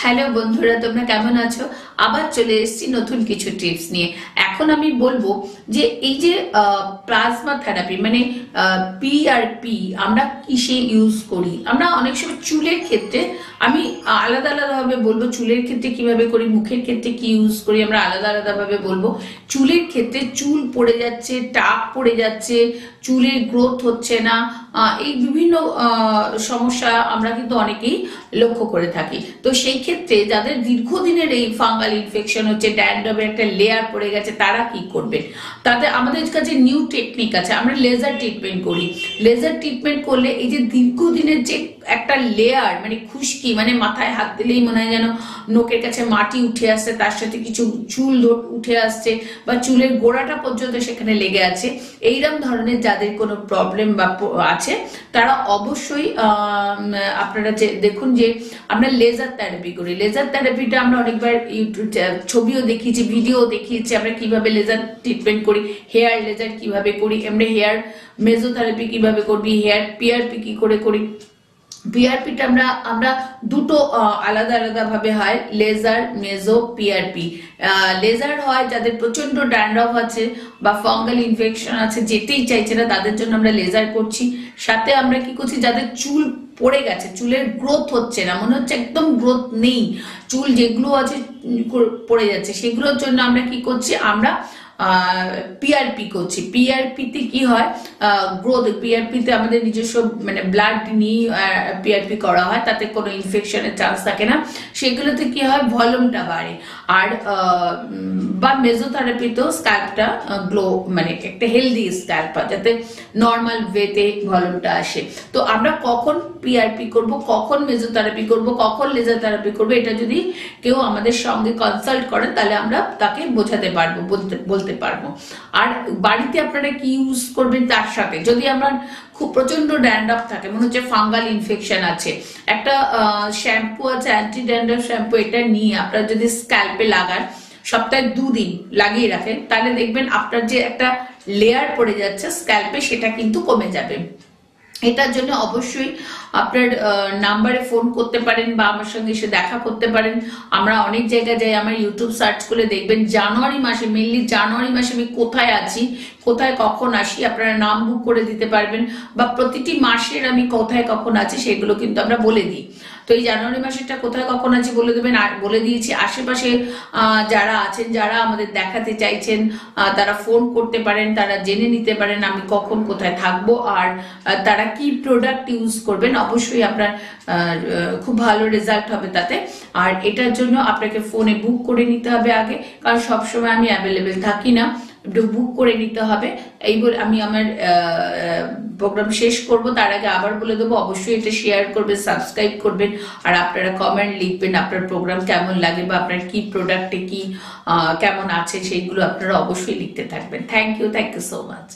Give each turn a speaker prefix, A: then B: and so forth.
A: Hello বন্ধুরা, তোমরা কেমন আছো? আবার চলে এসেছি নতুন কিছু টিপস নিয়ে। এখন আমি বলবো যে এই যে প্লাজমা থেরাপি মানে পিআরপি আমরা কিসে ইউজ করি। আমরা অনেক সময় চুলের ক্ষেত্রে, আমি আলাদা আলাদা ভাবে বলবো চুলের ক্ষেত্রে কিভাবে করি, মুখের ক্ষেত্রে কি ইউজ করি আমরা আলাদা আলাদা ভাবে বলবো। চুলের ক্ষেত্রে চুল পড়ে যাচ্ছে, টাক পড়ে যাচ্ছে, চুলের গ্রোথ হচ্ছে না, এই বিভিন্ন সমস্যা আমরা কিন্তু অনেকেই লক্ষ্য করে থাকি। তো সেই ক্ষেত্রে যাদের দীর্ঘদিনের এই ফাঙ্গাল ইনফেকশন হচ্ছে, ড্যান্ড্রফের একটা লেয়ার পড়ে গেছে, তারা কি করবে? তাদের আমাদের কাছে নিউ টেকনিক আছে, আমরা লেজার ট্রিটমেন্ট করি। লেজার ট্রিটমেন্ট করলে এই যে দীর্ঘদিনের যে একটা লেয়ার মানে খুশকি, মানে মাথায় হাত দিলেই মনে হয় যেন নোকের কাছে মাটি উঠে আসছে, তার সাথে কিছু চুল উঠে আসছে বা চুলের গোড়াটা পর্যন্ত সেখানে লেগে আছে, এইরকম ধরনের যাদের কোনো প্রবলেম বা আছে তারা অবশ্যই আপনারা যে দেখুন যে আমরা লেজার থেরাপি করি। লেজার থেরাপিটা আমরা অনেকবার ইউটিউব ছবিও দেখিয়েছি, ভিডিও দেখিয়েছি আমরা কিভাবে লেজার ট্রিটমেন্ট করি, হেয়ার লেজার কিভাবে করি, এমনি হেয়ার মেজোথেরাপি কিভাবে করবি, হেয়ার পিআরপি কি করে করি। পিআরপিটা আমরা দুটো আলাদা আলাদা ভাবে হয়, লেজার মেজো পিআরপি। লেজার হয় যাদের প্রচন্ড ড্যান্ড্রফ আছে বা ফাঙ্গাল ইনফেকশন আছে, যেতেই চাইছে না, তাদের জন্য আমরা লেজার করছি। সাথে আমরা কি করছি, যাদের চুল পড়ে গেছে, চুলের গ্রোথ হচ্ছে না, মনে হচ্ছে একদম গ্রোথ নেই, চুল যেগুলো আছে পড়ে যাচ্ছে, সেগুলোর জন্য আমরা কি করছি, আমরা পিআরপি করছি। পিআরপিতে কি হয়, গ্রোথ, পিআরপিতে আমাদের নিজস্ব মানে ব্লাড নিয়ে পিআরপি করা হয়, তাতে কোনো ইনফেকশনের চান্স থাকে না, সেগুলোতে কি হয় ভলিউমটা বাড়ে। আর বা মেজোথেরাপিতেও স্ক্যাল্পটা গ্লো, মানে একটা হেলদি স্ক্যাল্প হয়, যাতে নর্মাল ওয়েতে ভলিউমটা আসে। তো আমরা কখন পিআরপি করব, কখন মেজোথেরাপি করব, কখন লেজার থেরাপি করবো, এটা যদি কেউ আমাদের সঙ্গে কনসাল্ট করেন তাহলে আমরা তাকে বোঝাতে পারবো, বলতে পারবো। আর বাড়িতে আপনারা কি ইউজ করবেন তার সাথে, যদি আমরা খুব প্রচন্ড ড্যান্ড্রফ থাকে, মনে হচ্ছে ফাঙ্গাল ইনফেকশন আছে, একটা শ্যাম্পু আছে অ্যান্টি ড্যান্ড্রফ শ্যাম্পু, এটা নিয়ে আপনারা যদি স্ক্যাল্পে লাগান, সপ্তাহে 2 দিন লাগিয়ে রাখেন, তাহলে দেখবেন আপনার যে একটা লেয়ার পড়ে যাচ্ছে স্ক্যাল্পে সেটা কিন্তু কমে যাবে। এটার জন্য অবশ্যই আপনার নাম্বারে ফোন করতে পারেন বা আমার সঙ্গে এসে দেখা করতে পারেন। আমরা অনেক জায়গায় যাই, আমার ইউটিউব সার্চ করে দেখবেন জানুয়ারি মাসে, মেনলি জানুয়ারি মাসে আমি কোথায় আছি, কোথায় কখন আসি, আপনারা নাম বুক করে দিতে পারবেন, বা প্রতিটি মাসের আমি কোথায় কখন আছি সেগুলো কিন্তু আমরা বলে দিই। তো এই জানুয়ারি মাসেরটা কোথায় কখন আছি বলে দেবেন। আর বলে দিয়েছি আশেপাশে যারা আছেন, যারা আমাদের দেখাতে চাইছেন, তারা ফোন করতে পারেন, তারা জেনে নিতে পারেন আমি কখন কোথায় থাকবো আর তারা কি প্রোডাক্ট ইউজ করবেন। অবশ্যই আপনার খুব ভালো রেজাল্ট হবে তাতে। আর এটার জন্য আপনাকে ফোনে বুক করে নিতে হবে আগে, কারণ সবসময় আমি অ্যাভেলেবেল থাকি না, একটু বুক করে নিতে হবে। এই বলে আমি আমার প্রোগ্রাম শেষ করব, তার আগে আবার বলে দেবো অবশ্যই এটা শেয়ার করবেন, সাবস্ক্রাইব করবেন, আর আপনারা কমেন্ট লিখবেন আপনার প্রোগ্রাম কেমন লাগে বা আপনার কি প্রোডাক্টে কি কেমন আছে সেইগুলো আপনারা অবশ্যই লিখতে থাকবেন। Thank you so much.